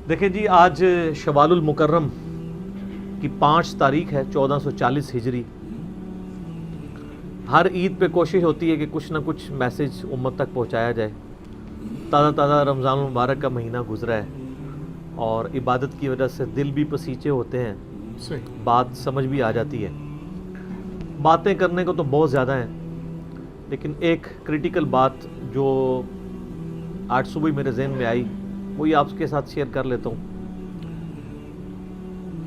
دیکھیں جی، آج شوال المکرم کی 5 تاریخ ہے 1440 ہجری۔ ہر عید پہ کوشش ہوتی ہے کہ کچھ نہ کچھ میسج امت تک پہنچایا جائے۔ تازہ تازہ رمضان المبارک کا مہینہ گزرا ہے اور عبادت کی وجہ سے دل بھی پسیچے ہوتے ہیں، بات سمجھ بھی آ جاتی ہے۔ باتیں کرنے کو تو بہت زیادہ ہیں، لیکن ایک کریٹیکل بات جو آج صبح میرے ذہن میں آئی وہی آپ کے ساتھ شیئر کر لیتا ہوں۔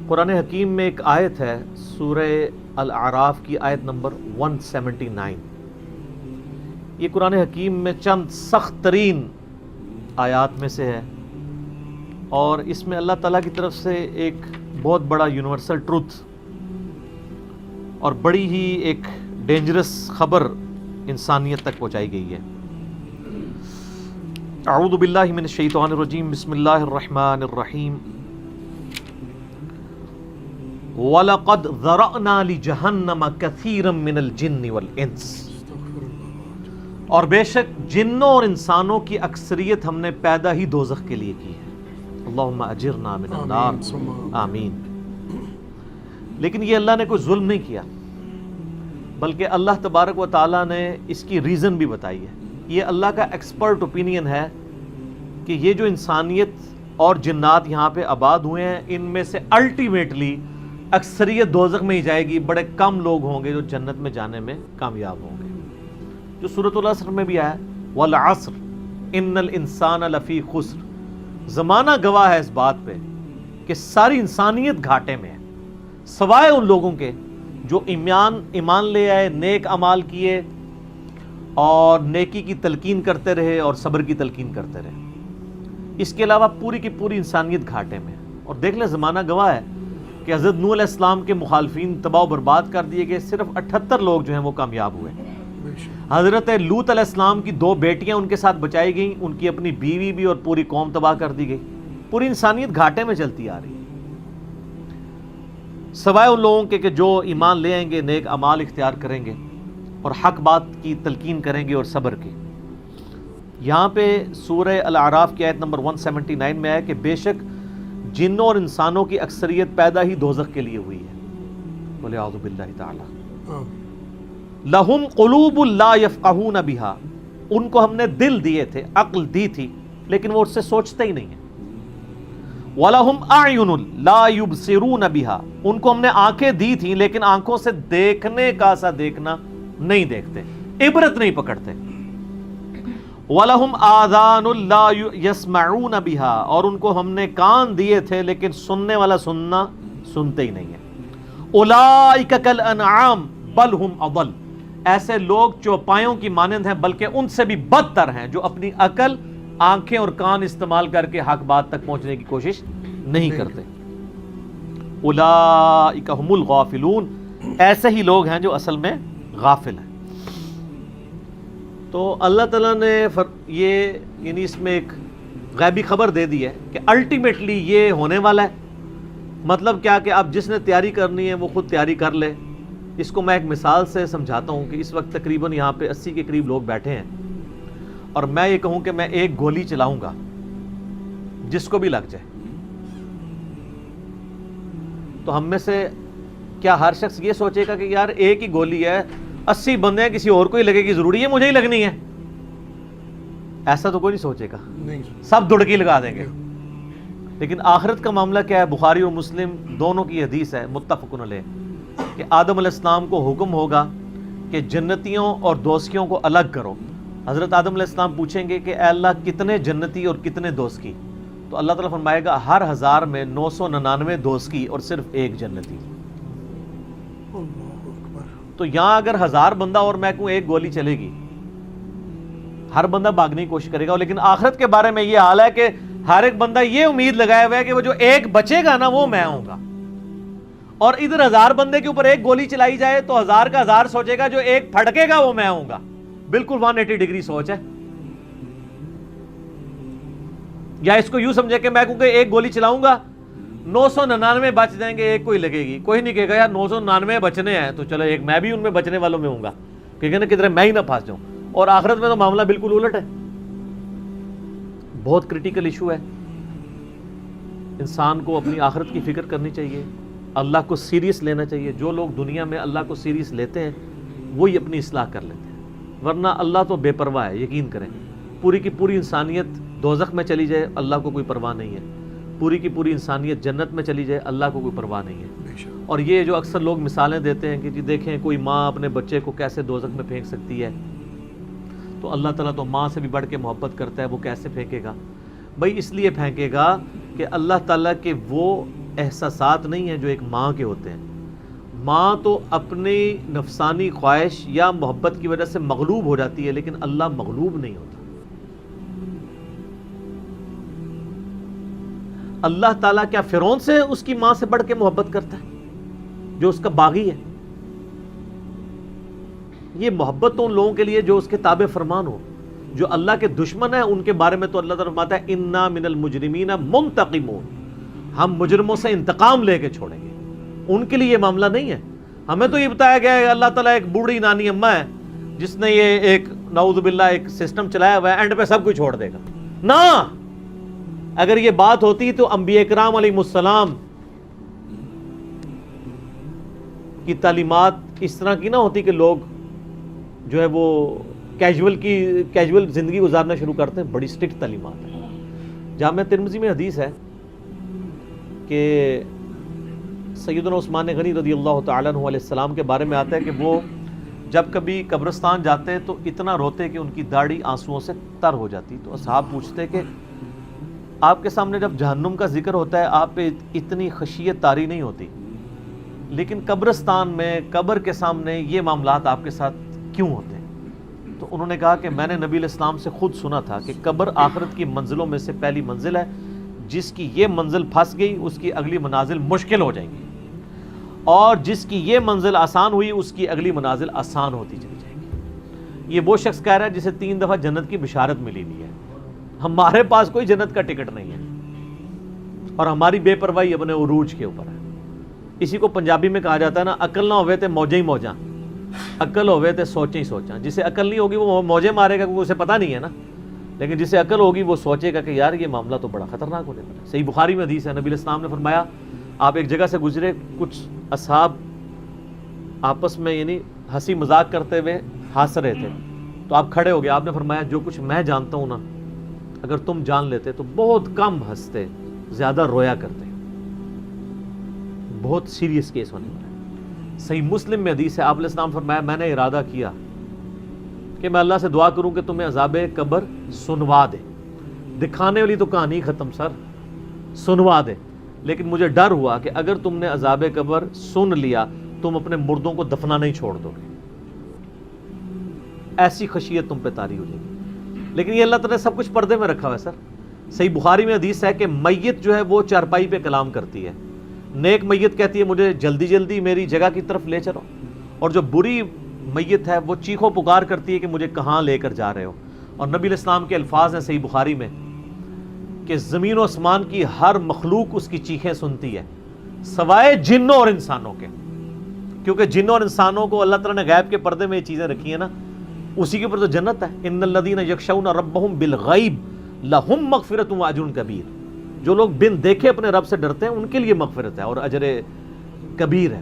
قرآن حکیم میں ایک آیت ہے، سورہ الاعراف کی آیت نمبر 179۔ یہ قرآن حکیم میں چند سخت ترین آیات میں سے ہے، اور اس میں اللہ تعالیٰ کی طرف سے ایک بہت بڑا یونیورسل ٹروتھ اور بڑی ہی ایک ڈینجرس خبر انسانیت تک پہنچائی گئی ہے۔ اعوذ باللہ من الشیطان الرجیم، بسم اللہ الرحمن الرحیم۔ وَلَقَدْ ذَرَأْنَا لِجَهَنَّمَ كَثِيرًا مِنَ الْجِنِّ وَالْإِنسِ، اور بے شک جنوں اور انسانوں کی اکثریت ہم نے پیدا ہی دوزخ کے لیے کی ہے۔ اللہم اجرنا من النار، آمین۔ لیکن یہ اللہ نے کوئی ظلم نہیں کیا، بلکہ اللہ تبارک و تعالیٰ نے اس کی ریزن بھی بتائی ہے۔ یہ اللہ کا ایکسپرٹ اوپینین ہے کہ یہ جو انسانیت اور جنات یہاں پہ آباد ہوئے ہیں، ان میں سے الٹیمیٹلی اکثریت دوزخ میں ہی جائے گی۔ بڑے کم لوگ ہوں گے جو جنت میں جانے میں کامیاب ہوں گے، جو سورۃ العصر میں بھی آیا، والعصر ان الانسان لفی خسر۔ زمانہ گواہ ہے اس بات پہ کہ ساری انسانیت گھاٹے میں ہے، سوائے ان لوگوں کے جو ایمان لے آئے، نیک اعمال کیے اور نیکی کی تلقین کرتے رہے اور صبر کی تلقین کرتے رہے۔ اس کے علاوہ پوری کی پوری انسانیت گھاٹے میں ہے۔ اور دیکھ لیں، زمانہ گواہ ہے کہ حضرت نوح علیہ السلام کے مخالفین تباہ و برباد کر دیے گئے، صرف 78 لوگ جو ہیں وہ کامیاب ہوئے۔ حضرت لوط علیہ السلام کی 2 بیٹیاں ان کے ساتھ بچائی گئیں، ان کی اپنی بیوی بھی، اور پوری قوم تباہ کر دی گئی۔ پوری انسانیت گھاٹے میں چلتی آ رہی ہے، سوائے ان لوگوں کے کہ جو ایمان لے آئیں گے، نیک اعمال اختیار کریں گے اور حق بات کی تلقین کریں گے اور صبر کی۔ یہاں پہ سورہ الاعراف کی آیت نمبر 179 میں ہے کہ بے شک جنوں اور انسانوں کی اکثریت پیدا ہی دوزخ کے لیے ہوئی ہے۔ بولے اعوذ باللہ تعالی۔ لہم قلوب لا یفقہون بہا، ان کو ہم نے دل دیے تھے، عقل دی تھی، لیکن وہ اس سے سوچتے ہی نہیں ہیں۔ وَلَهُمْ أَعْيُنٌ لَا يُبْصِرُونَ بِهَا، ان کو ہم نے آنکھیں دی تھیں لیکن آنکھوں سے دیکھنے کا سا دیکھنا نہیں دیکھتے، عبرت نہیں پکڑتے۔ وَلَهُمْ آذَانٌ لَا يَسْمَعُونَ بِهَا، اور ان کو ہم نے کان دیے تھے لیکن سننے والا سننا سنتے ہی نہیں ہیں۔ أُولَئِكَ كَالْأَنْعَامِ بَلْ هُمْ أَضَلُّ، ایسے لوگ چوپایوں کی مانند ہیں بلکہ ان سے بھی بدتر ہیں، جو اپنی عقل، آنکھیں اور کان استعمال کر کے حق بات تک پہنچنے کی کوشش نہیں کرتے۔ اولئک هم الغافلون، ایسے ہی لوگ ہیں جو اصل میں غافل ہیں۔ تو اللہ تعالیٰ نے یعنی اس میں ایک غیبی خبر دے دی ہے کہ الٹیمیٹلی یہ ہونے والا ہے۔ مطلب کیا کہ اب جس نے تیاری کرنی ہے وہ خود تیاری کر لے۔ اس کو میں ایک مثال سے سمجھاتا ہوں کہ اس وقت تقریباً یہاں پہ 80 کے قریب لوگ بیٹھے ہیں، اور میں یہ کہوں کہ میں ایک گولی چلاؤں گا، جس کو بھی لگ جائے، تو ہم میں سے کیا ہر شخص یہ سوچے گا کہ یار ایک ہی گولی ہے، 80 بندے ہیں، کسی اور کو ہی لگے گی، ضروری ہے مجھے ہی لگنی ہے؟ ایسا تو کوئی نہیں سوچے گا، سب دڑکی لگا دیں گے۔ لیکن آخرت کا معاملہ کیا ہے؟ بخاری اور مسلم دونوں کی حدیث ہے، متفق علیہ، کہ آدم علیہ السلام کو حکم ہوگا کہ جنتیوں اور دوزخیوں کو الگ کرو۔ حضرت آدم علیہ السلام پوچھیں گے کہ اے اللہ کتنے جنتی اور کتنے دوزخی؟ تو اللہ تعالیٰ فرمائے گا ہر 1000 میں 999 دوزخی اور صرف 1 جنتی۔ تو یہاں اگر 1000 بندہ اور میں کہوں ایک گولی چلے گی، ہر بندہ بھاگنے کی کوشش کرے گا، لیکن آخرت کے بارے میں یہ حال ہے کہ ہر ایک بندہ یہ امید لگایا ہوا ہے کہ وہ جو ایک بچے گا نا وہ میں ہوں گا۔ اور ادھر 1000 بندے کے اوپر ایک گولی چلائی جائے تو 1000 کا 1000 سوچے گا جو ایک پھڑکے گا وہ میں ہوں گا۔ بالکل 180 ڈگری سوچ ہے۔ یا اس کو یوں سمجھے کہ میں کہوں کہ ایک گولی چلاؤں گا، 999 بچ جائیں گے، ایک کوئی لگے گی۔ کوئی نہیں کہے گا یار 999 بچنے ہیں تو چلو ایک میں بھی ان میں بچنے والوں میں ہوں گا، کیونکہ نا کدھر میں ہی نہ پھنس جاؤں۔ اور آخرت میں تو معاملہ بالکل الٹ ہے، بہت کریٹیکل ایشو ہے۔ انسان کو اپنی آخرت کی فکر کرنی چاہیے، اللہ کو سیریس لینا چاہیے. جو لوگ دنیا میں اللہ کو سیریس لیتے ہیں وہی اپنی اصلاح کر لیتے ہیں، ورنہ اللہ تو بے پرواہ ہے. یقین کریں، پوری کی پوری انسانیت دوزخ میں چلی جائے اللہ کو کوئی پرواہ نہیں ہے، پوری کی پوری انسانیت جنت میں چلی جائے اللہ کو کوئی پرواہ نہیں ہے. اور یہ جو اکثر لوگ مثالیں دیتے ہیں کہ جی دیکھیں کوئی ماں اپنے بچے کو کیسے دوزخ میں پھینک سکتی ہے، تو اللہ تعالیٰ تو ماں سے بھی بڑھ کے محبت کرتا ہے، وہ کیسے پھینکے گا؟ بھائی اس لیے پھینکے گا کہ اللہ تعالیٰ کے وہ احساسات نہیں ہیں جو ایک ماں کے ہوتے ہیں. ماں تو اپنی نفسانی خواہش یا محبت کی وجہ سے مغلوب ہو جاتی ہے، لیکن اللہ مغلوب نہیں ہوتا. اللہ تعالیٰ کیا فرعون سے اس کی ماں سے بڑھ کے محبت کرتا ہے جو اس کا باغی ہے؟ یہ محبت تو ان لوگوں کے لیے جو اس کے تابع فرمان ہو. جو اللہ کے دشمن ہیں ان کے بارے میں تو اللہ تعالیٰ فرماتا ہے انا من المجرمین منتقمون، ہم مجرموں سے انتقام لے کے چھوڑیں گے. ان کے لیے یہ معاملہ نہیں ہے. ہمیں تو یہ بتایا گیا ہے اللہ تعالیٰ ایک بوڑھی نانی اماں ہے جس نے یہ ایک نعوذ باللہ ایک سسٹم چلایا ہوا ہے، اینڈ پہ سب کچھ چھوڑ دے گا. نہ، اگر یہ بات ہوتی تو انبیاء کرام علیہ السلام کی تعلیمات اس طرح کی نہ ہوتی کہ لوگ جو ہے وہ کیجول زندگی گزارنا شروع کرتے ہیں. بڑی سٹرکٹ تعلیمات ہیں. جامعہ ترمذی میں حدیث ہے کہ سیدنا عثمان غنی رضی اللہ تعالیٰ عنہ علیہ السلام کے بارے میں آتا ہے کہ وہ جب کبھی قبرستان جاتے تو اتنا روتے کہ ان کی داڑھی آنسوؤں سے تر ہو جاتی. تو اصحاب پوچھتے کہ آپ کے سامنے جب جہنم کا ذکر ہوتا ہے آپ پہ اتنی خشیت طاری نہیں ہوتی، لیکن قبرستان میں قبر کے سامنے یہ معاملات آپ کے ساتھ کیوں ہوتے ہیں؟ تو انہوں نے کہا کہ میں نے نبی علیہ السلام سے خود سنا تھا کہ قبر آخرت کی منزلوں میں سے پہلی منزل ہے، جس کی یہ منزل پھنس گئی اس کی اگلی منازل مشکل ہو جائیں گی، اور جس کی یہ منزل آسان ہوئی اس کی اگلی منازل آسان ہوتی چلی جائے گی. یہ وہ شخص کہہ رہا ہے جسے 3 دفعہ جنت کی بشارت ملی ہوئی ہے. ہمارے پاس کوئی جنت کا ٹکٹ نہیں ہے اور ہماری بے پرواہی اپنے عروج کے اوپر ہے. اسی کو پنجابی میں کہا جاتا ہے نا، عقل نہ ہوئے تے موجیں ہی موجاں، عقل ہوئے تے سوچیں ہی سوچاں. جسے عقل نہیں ہوگی وہ موجیں مارے گا کیونکہ اسے پتہ نہیں ہے نا، لیکن جسے عقل ہوگی وہ سوچے گا کہ یار یہ معاملہ تو بڑا خطرناک ہونے والا ہے. صحیح بخاری میں حدیث ہے، نبی علیہ السلام نے فرمایا آپ ایک جگہ سے گزرے، کچھ اصحاب آپس میں یعنی ہنسی مذاق کرتے ہوئے ہنس رہے تھے، تو آپ کھڑے ہو گئے. آپ نے فرمایا جو کچھ میں جانتا ہوں نا اگر تم جان لیتے تو بہت کم ہنستے، زیادہ رویا کرتے. بہت سیریس کیس ہونے والا ہے. صحیح مسلم میں حدیث ہے، آپ علیہ السلام فرمایا میں نے ارادہ کیا کہ میں اللہ سے دعا کروں کہ تمہیں عذاب قبر سنوا دے. دکھانے والی تو کہانی ختم سر، سنوا دے. لیکن مجھے ڈر ہوا کہ اگر تم نے عذاب قبر سن لیا تم اپنے مردوں کو دفنا نہیں چھوڑ دو گے، ایسی خشیت تم پہ طاری ہو جائے گی. لیکن یہ اللہ تعالیٰ نے سب کچھ پردے میں رکھا ہوا ہے سر. صحیح بخاری میں حدیث ہے کہ میت جو ہے وہ چارپائی پہ کلام کرتی ہے. نیک میت کہتی ہے مجھے جلدی جلدی میری جگہ کی طرف لے چلو، اور جو بری میت ہے وہ چیخو پکار کرتی ہے کہ مجھے کہاں لے کر جا رہے ہو. اور نبی علیہ السلام کے الفاظ ہیں صحیح بخاری میں کہ زمین و آسمان کی ہر مخلوق اس کی چیخیں سنتی ہے سوائے جنوں اور انسانوں کے، کیونکہ جنوں اور انسانوں کو اللہ تعالیٰ نے غیب کے پردے میں یہ چیزیں رکھی ہیں نا، اسی کے اوپر تو جنت ہے. ان الذین یخشون ربہم بالغیب لہم مغفرۃ واجر کبیر. جو لوگ بن دیکھے اپنے رب سے ڈرتے ہیں ان کے لیے مغفرت ہے اور اجر کبیر ہے.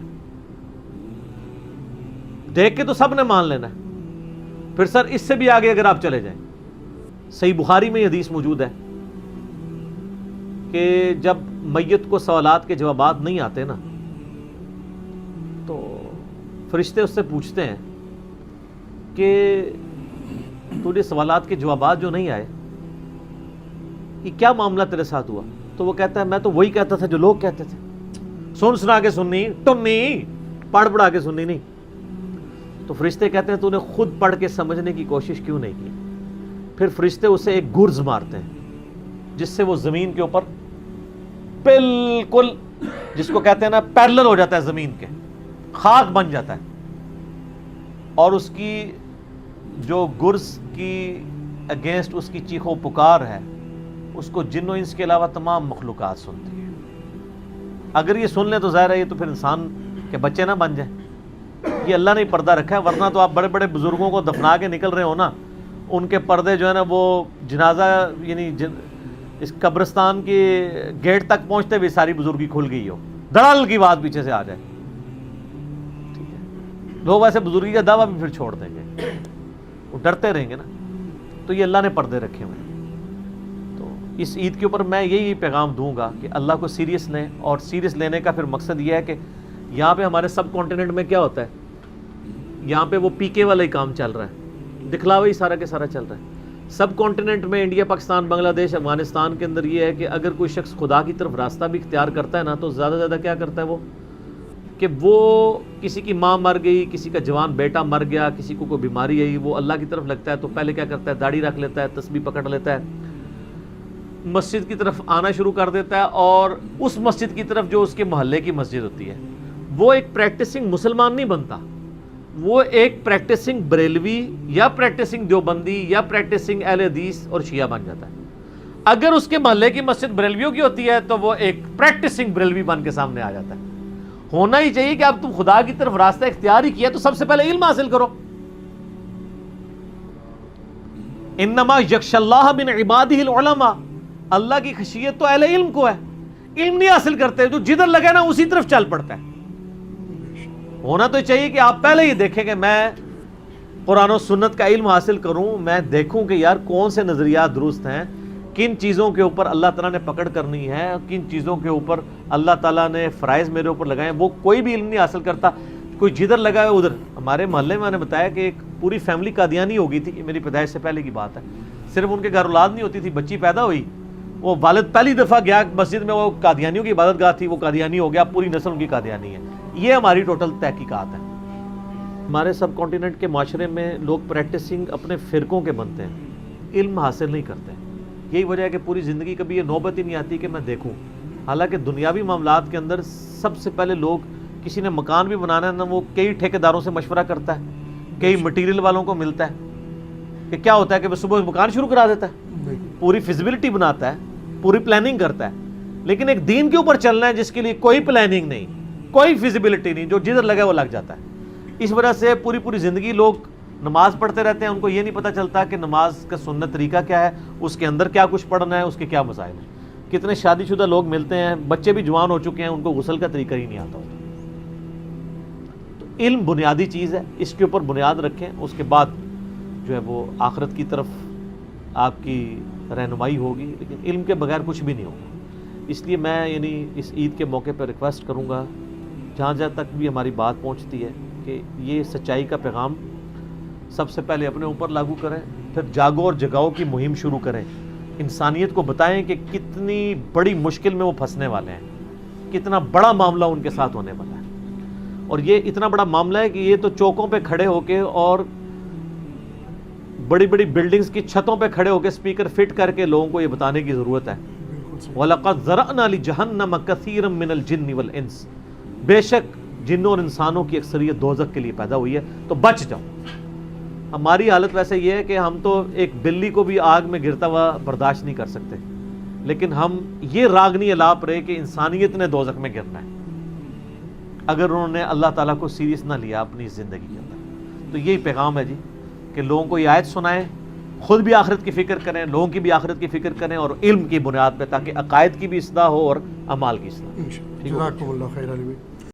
دیکھ کے تو سب نے مان لینا ہے، پھر سر اس سے بھی آگے اگر آپ چلے جائیں، صحیح بخاری میں یہ حدیث موجود ہے کہ جب میت کو سوالات کے جوابات نہیں آتے نا تو فرشتے اس سے پوچھتے ہیں کہ تجھے سوالات کے جوابات جو نہیں آئے یہ کیا معاملہ تیرے ساتھ ہوا؟ تو وہ کہتا ہے میں تو وہی کہتا تھا جو لوگ کہتے تھے، سن سنا کے سننی، ٹنی پڑھ پڑھا کے سننی نہیں. تو فرشتے کہتے ہیں تو نے خود پڑھ کے سمجھنے کی کوشش کیوں نہیں کی؟ پھر فرشتے اسے ایک گرز مارتے ہیں جس سے وہ زمین کے اوپر بالکل جس کو کہتے ہیں نا پیرلل ہو جاتا ہے، زمین کے خاک بن جاتا ہے. اور اس کی جو گرز کی اگینسٹ اس کی چیخو پکار ہے اس کو جن و انس کے علاوہ تمام مخلوقات سنتی ہیں. اگر یہ سن لیں تو ظاہر ہے یہ تو پھر انسان کے بچے نہ بن جائیں. یہ اللہ نے پردہ رکھا ہے، ورنہ تو آپ بڑے بڑے بزرگوں کو دفنا کے نکل رہے ہو نا، ان کے پردے جو ہے نا وہ جنازہ یعنی اس قبرستان کے گیٹ تک پہنچتے ہوئے ساری بزرگی کھل گئی ہو، دڑل کی بات پیچھے سے آ جائے، ٹھیک ہے، لوگ ویسے بزرگی کا دعویٰ بھی پھر چھوڑ دیں گے، وہ ڈرتے رہیں گے نا. تو یہ اللہ نے پردے رکھے ہوئے ہیں. تو اس عید کے اوپر میں یہی پیغام دوں گا کہ اللہ کو سیریس لیں، اور سیریس لینے کا پھر مقصد یہ ہے کہ یہاں پہ ہمارے سب کانٹیننٹ میں کیا ہوتا ہے، یہاں پہ وہ پی کے والا ہی کام چل رہا ہے، دکھلاوا ہی سارا کے سارا چل رہا ہے. سب کانٹیننٹ میں انڈیا، پاکستان، بنگلہ دیش، افغانستان کے اندر یہ ہے کہ اگر کوئی شخص خدا کی طرف راستہ بھی اختیار کرتا ہے نا، تو زیادہ زیادہ کیا کرتا ہے وہ، کہ وہ کسی کی ماں مر گئی، کسی کا جوان بیٹا مر گیا، کسی کو کوئی بیماری آئی، وہ اللہ کی طرف لگتا ہے تو پہلے کیا کرتا ہے، داڑھی رکھ لیتا ہے، تسبیح پکڑ لیتا ہے، مسجد کی طرف آنا شروع کر دیتا ہے، اور اس مسجد کی طرف جو اس کے محلے کی مسجد ہوتی ہے، وہ ایک پریکٹسنگ مسلمان نہیں بنتا، وہ ایک پریکٹسنگ بریلوی یا پریکٹسنگ دیوبندی یا پریکٹسنگ اہل حدیث اور شیعہ بن جاتا ہے. اگر اس کے محلے کی مسجد بریلویوں کی ہوتی ہے تو وہ ایک پریکٹسنگ بریلوی بن کے سامنے آ جاتا ہے. ہونا ہی چاہیے کہ اب تم خدا کی طرف راستہ اختیار ہی کیا تو سب سے پہلے علم حاصل کرو. انما یخشی اللہ من عبادہ العلماء، اللہ کی خشیت تو اہل علم کو ہے. علم نہیں حاصل کرتے، جو جدھر لگے نا اسی طرف چل پڑتا ہے. ہونا تو چاہیے کہ آپ پہلے ہی دیکھیں کہ میں قرآن و سنت کا علم حاصل کروں، میں دیکھوں کہ یار کون سے نظریات درست ہیں، کن چیزوں کے اوپر اللہ تعالیٰ نے پکڑ کرنی ہے، کن چیزوں کے اوپر اللہ تعالیٰ نے فرائض میرے اوپر لگائے. وہ کوئی بھی علم نہیں حاصل کرتا، کوئی جدھر لگا ہے ادھر. ہمارے محلے میں نے بتایا کہ ایک پوری فیملی قادیانی ہو گئی تھی، یہ میری پیدائش سے پہلے کی بات ہے. صرف ان کے گھر اولاد نہیں ہوتی تھی، بچی پیدا ہوئی، وہ والد پہلی دفعہ گیا مسجد میں، وہ قادیانیوں کی عبادت گاہ تھی، وہ قادیانی ہو گیا، پوری نسل ان کی قادیانی ہے. یہ ہماری ٹوٹل تحقیقات ہیں. ہمارے سب کانٹیننٹ کے معاشرے میں لوگ پریکٹسنگ اپنے فرقوں کے بنتے ہیں، علم حاصل نہیں کرتے. یہی وجہ ہے کہ پوری زندگی کبھی یہ نوبت ہی نہیں آتی کہ میں دیکھوں. حالانکہ دنیاوی معاملات کے اندر سب سے پہلے لوگ، کسی نے مکان بھی بنانا ہے نا، وہ کئی ٹھیکیداروں سے مشورہ کرتا ہے، کئی مٹیریل والوں کو ملتا ہے. کہ کیا ہوتا ہے کہ وہ صبح مکان شروع کرا دیتا ہے، پوری فیزیبلٹی بناتا ہے، پوری پلاننگ کرتا ہے. لیکن ایک دین کے اوپر چلنا ہے جس کے لیے کوئی پلاننگ نہیں، کوئی فیزیبلٹی نہیں، جو جدھر لگے وہ لگ جاتا ہے. اس وجہ سے پوری زندگی لوگ نماز پڑھتے رہتے ہیں، ان کو یہ نہیں پتہ چلتا کہ نماز کا سنت طریقہ کیا ہے، اس کے اندر کیا کچھ پڑھنا ہے، اس کے کیا مسائل ہیں. کتنے شادی شدہ لوگ ملتے ہیں، بچے بھی جوان ہو چکے ہیں، ان کو غسل کا طریقہ ہی نہیں آتا ہوتا. تو علم بنیادی چیز ہے، اس کے اوپر بنیاد رکھیں، اس کے بعد جو ہے وہ آخرت کی طرف آپ کی رہنمائی ہوگی. لیکن علم کے بغیر کچھ بھی نہیں ہوگا. اس لیے میں اس عید کے موقع پر ریکویسٹ کروں گا، جہاں تک بھی ہماری بات پہنچتی ہے، کہ یہ سچائی کا پیغام سب سے پہلے اپنے اوپر لاگو کریں، پھر جاگو اور جگاؤ کی مہم شروع کریں. انسانیت کو بتائیں کہ کتنی بڑی مشکل میں وہ پھنسنے والے ہیں، کتنا بڑا معاملہ ان کے ساتھ ہونے والا ہے. اور یہ اتنا بڑا معاملہ ہے کہ یہ تو چوکوں پہ کھڑے ہو کے اور بڑی بڑی بلڈنگز کی چھتوں پہ کھڑے ہو کے اسپیکر فٹ کر کے لوگوں کو یہ بتانے کی ضرورت ہے. وَلَقَدْ ذَرَأْنَا لِجَهَنَّمَ كَثِيرًا مِنَ الْجِنِّ وَالْإِنسِ، بے شک جنوں اور انسانوں کی اکثریت دوزخ کے لیے پیدا ہوئی ہے، تو بچ جاؤ. ہماری حالت ویسے یہ ہے کہ ہم تو ایک بلی کو بھی آگ میں گرتا ہوا برداشت نہیں کر سکتے، لیکن ہم یہ راگنی الاپ رہے کہ انسانیت نے دوزخ میں گرنا ہے اگر انہوں نے اللہ تعالیٰ کو سیریس نہ لیا اپنی زندگی کے اندر. تو یہی پیغام ہے جی، کہ لوگوں کو یہ آیت سنائیں، خود بھی آخرت کی فکر کریں، لوگوں کی بھی آخرت کی فکر کریں، اور علم کی بنیاد پہ، تاکہ عقائد کی بھی اصلاح ہو اور اعمال کی اصلاح. جزاکم اللہ خیر علی.